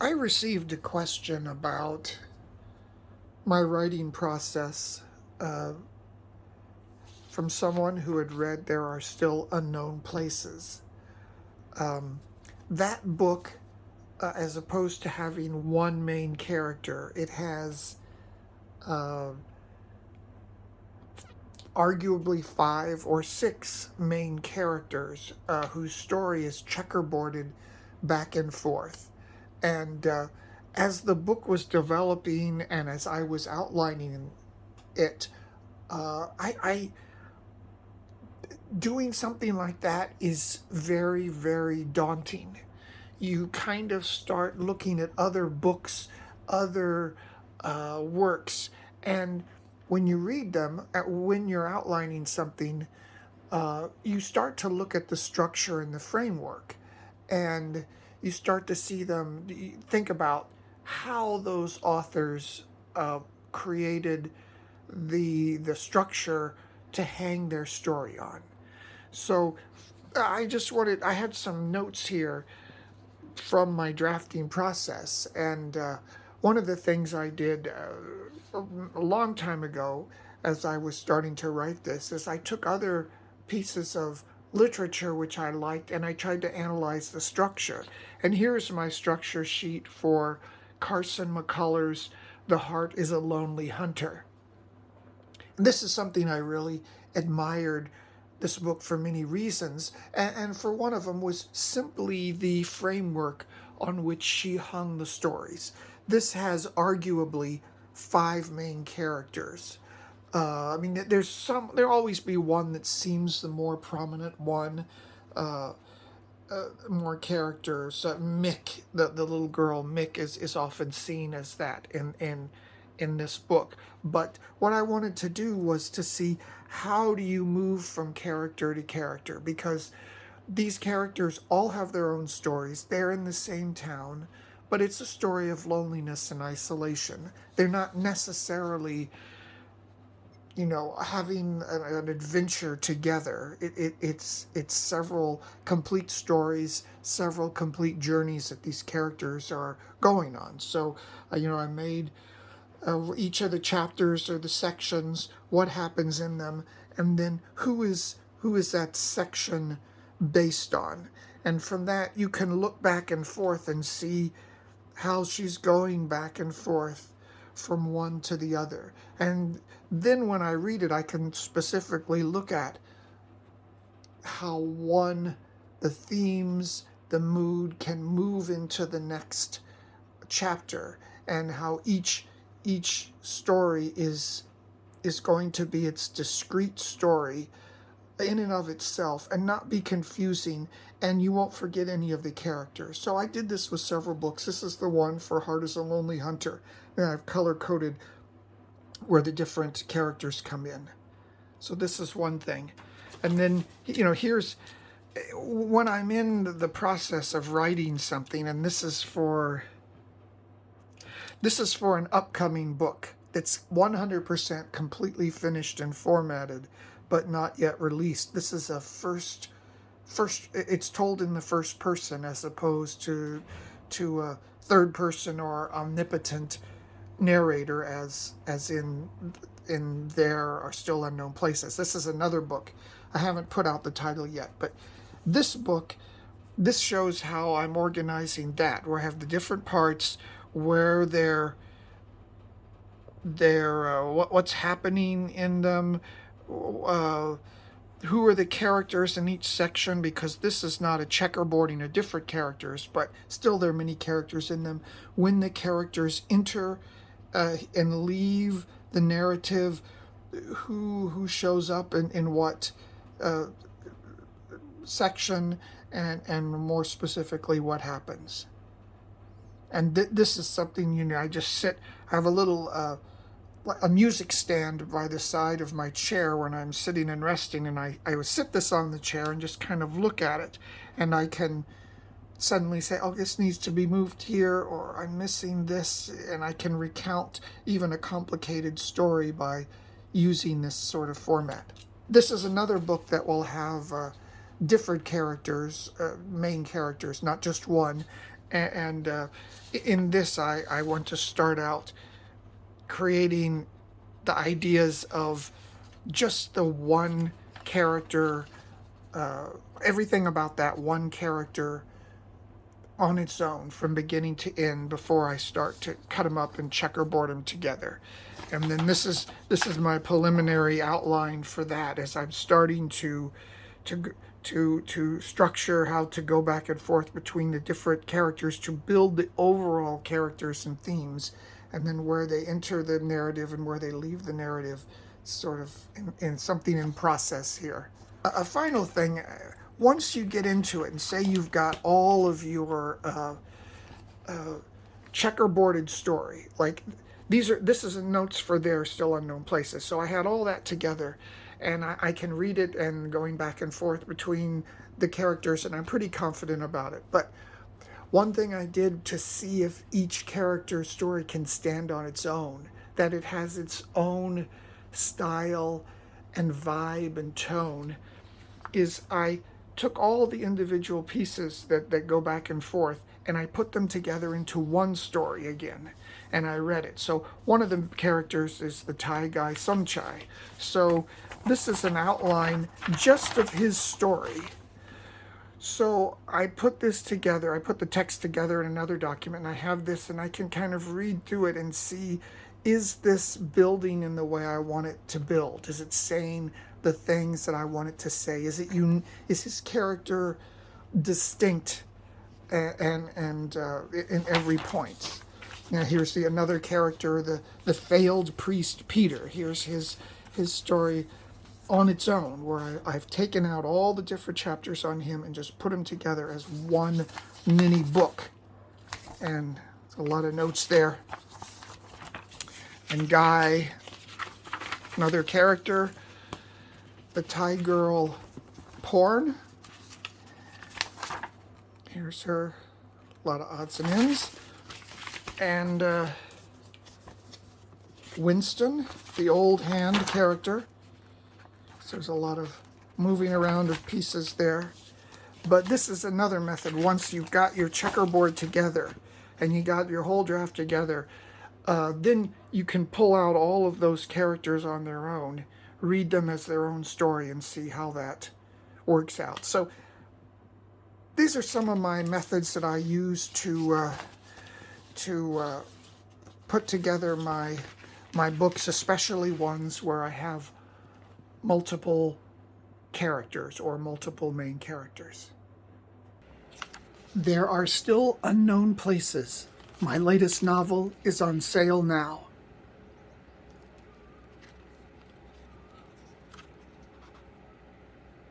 I received a question about my writing process uh, from someone who had read There Are Still Unknown Places. Um, that book, as opposed to having one main character, it has uh, arguably five or six main characters whose story is checkerboarded back and forth. And as the book was developing and as I was outlining it, I doing something like that is very, very daunting. You kind of start looking at other books, other works, and when you read them, when you're outlining something, you start to look at the structure and the framework, and you start to see them. Think about how those authors created the structure to hang their story on. So I had some notes here from my drafting process, and one of the things I did a long time ago, as I was starting to write this, is I took other pieces of literature which I liked and I tried to analyze the structure. And here's my structure sheet for Carson McCullers' The Heart is a Lonely Hunter. And this is something I really admired this book for many reasons, and for one of them was simply the framework on which she hung the stories. This has arguably five main characters. There'll always be one that seems the more prominent one. Uh, More characters. Mick, the little girl Mick, is often seen as that in this book. But what I wanted to do was to see how do you move from character to character, because these characters all have their own stories. They're in the same town, but it's a story of loneliness and isolation. They're not necessarily having an adventure together. It's several complete stories, several complete journeys that these characters are going on. So, I made each of the chapters or the sections, what happens in them, and then who is that section based on. And from that, you can look back and forth and see how she's going back and forth from one to the other. And then when I read it, I can specifically look at how the themes, the mood can move into the next chapter, and how each story is going to be its discrete story in and of itself and not be confusing, and you won't forget any of the characters. So I did this with several books. This is the one for Heart is a Lonely Hunter, and I've color coded where the different characters come in. So this is one thing. And then, here's when I'm in the process of writing something, and this is for an upcoming book that's 100% completely finished and formatted, but not yet released. This is a first. It's told in the first person as opposed to a third person or omnipotent narrator, as in There Are Still Unknown Places. This is another book. I haven't put out the title yet, but this book, this shows how I'm organizing that, where I have the different parts, where what's happening in them, who are the characters in each section, because this is not a checkerboarding of different characters, but still there are many characters in them. When the characters enter and leave the narrative, who shows up in what section, and more specifically what happens. And this is something, I just sit. I have a music stand by the side of my chair when I'm sitting and resting, and I would sit this on the chair and just kind of look at it, and I can suddenly say, oh, this needs to be moved here, or I'm missing this, and I can recount even a complicated story by using this sort of format. This is another book that will have different characters, main characters, not just one, And in this, I want to start out creating the ideas of just the one character, uh, everything about that one character on its own from beginning to end before I start to cut them up and checkerboard them together. And then this is my preliminary outline for that as I'm starting to to structure how to go back and forth between the different characters to build the overall characters and themes, and then where they enter the narrative and where they leave the narrative, sort of in something in process here. A final thing, once you get into it and say you've got all of your checkerboarded story, like this is notes for their still unknown places, so I had all that together, and I can read it and going back and forth between the characters, and I'm pretty confident about it. But one thing I did to see if each character's story can stand on its own, that it has its own style and vibe and tone, is I took all the individual pieces that go back and forth, and I put them together into one story again, and I read it. So one of the characters is the Thai guy Somchai. So this is an outline just of his story. So I put this together, I put the text together in another document, and I have this, and I can kind of read through it and see, is this building in the way I want it to build? Is it saying the things that I want it to say? Is his character distinct and in every point? Now here's another character, the failed priest Peter. Here's his story on its own, where I've taken out all the different chapters on him and just put them together as one mini book. And there's a lot of notes there. And Guy, another character, the Thai girl Porn. Here's her, a lot of odds and ends. And Winston, the old hand character. So there's a lot of moving around of pieces there. But this is another method. Once you've got your checkerboard together and you got your whole draft together, then you can pull out all of those characters on their own, read them as their own story, and see how that works out. So these are some of my methods that I use to put together my books, especially ones where I have multiple characters or multiple main characters. There Are Still Unknown Places. My latest novel is on sale now.